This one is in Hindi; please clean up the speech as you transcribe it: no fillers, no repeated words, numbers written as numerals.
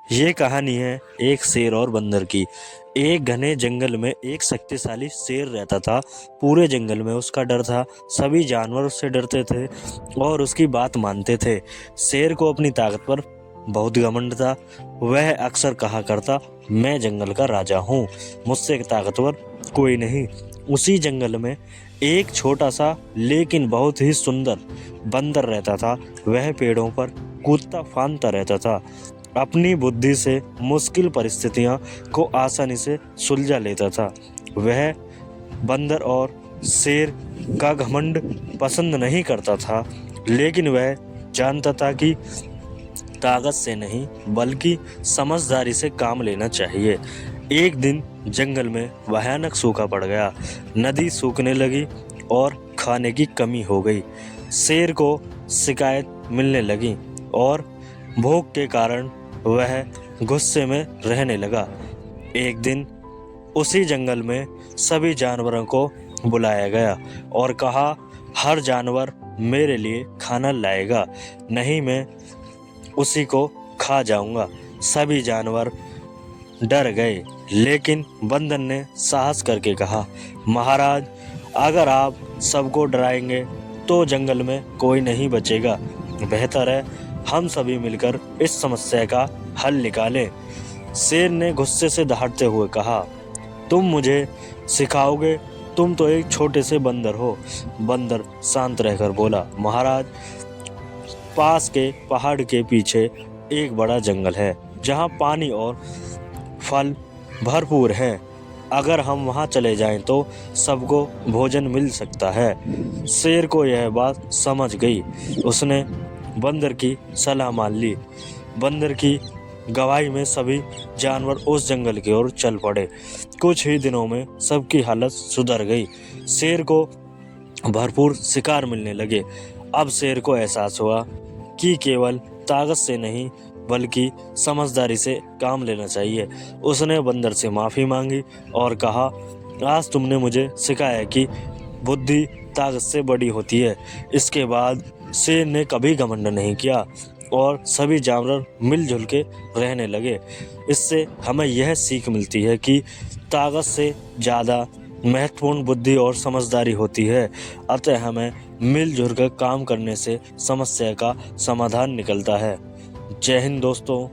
ये कहानी है एक शेर और बंदर की। एक घने जंगल में एक शक्तिशाली शेर रहता था। पूरे जंगल में उसका डर था। सभी जानवर उससे डरते थे और उसकी बात मानते थे। शेर को अपनी ताकत पर बहुत घमंड था। वह अक्सर कहा करता, मैं जंगल का राजा हूँ, मुझसे ताकतवर कोई नहीं। उसी जंगल में एक छोटा सा लेकिन बहुत ही सुंदर बंदर रहता था। वह पेड़ों पर कूदता फांदता रहता था। अपनी बुद्धि से मुश्किल परिस्थितियों को आसानी से सुलझा लेता था। वह बंदर और शेर का घमंड पसंद नहीं करता था, लेकिन वह जानता था कि ताकत से नहीं बल्कि समझदारी से काम लेना चाहिए। एक दिन जंगल में भयानक सूखा पड़ गया। नदी सूखने लगी और खाने की कमी हो गई। शेर को शिकायत मिलने लगी और भूख के कारण वह गुस्से में रहने लगा। एक दिन उसी जंगल में सभी जानवरों को बुलाया गया और कहा, हर जानवर मेरे लिए खाना लाएगा, नहीं मैं उसी को खा जाऊंगा। सभी जानवर डर गए, लेकिन बंदर ने साहस करके कहा, महाराज, अगर आप सबको डराएंगे तो जंगल में कोई नहीं बचेगा। बेहतर है हम सभी मिलकर इस समस्या का हल निकालें। शेर ने गुस्से से दहाड़ते हुए कहा, तुम मुझे सिखाओगे? तुम तो एक छोटे से बंदर हो। बंदर शांत रहकर बोला, महाराज, पास के पहाड़ के पीछे एक बड़ा जंगल है जहाँ पानी और फल भरपूर हैं। अगर हम वहाँ चले जाएं तो सबको भोजन मिल सकता है। शेर को यह बात समझ गई। उसने बंदर की सलाह मान ली। बंदर की गवाही में सभी जानवर उस जंगल की ओर चल पड़े। कुछ ही दिनों में सबकी हालत सुधर गई। शेर को भरपूर शिकार मिलने लगे। अब शेर को एहसास हुआ कि केवल ताकत से नहीं बल्कि समझदारी से काम लेना चाहिए। उसने बंदर से माफ़ी मांगी और कहा, आज तुमने मुझे सिखाया कि बुद्धि ताकत से बड़ी होती है। इसके बाद शेर ने कभी घमंड नहीं किया और सभी जानवर मिलजुल के रहने लगे। इससे हमें यह सीख मिलती है कि ताकत से ज़्यादा महत्वपूर्ण बुद्धि और समझदारी होती है। अतः हमें मिलजुल कर काम करने से समस्या का समाधान निकलता है। जय हिंद दोस्तों।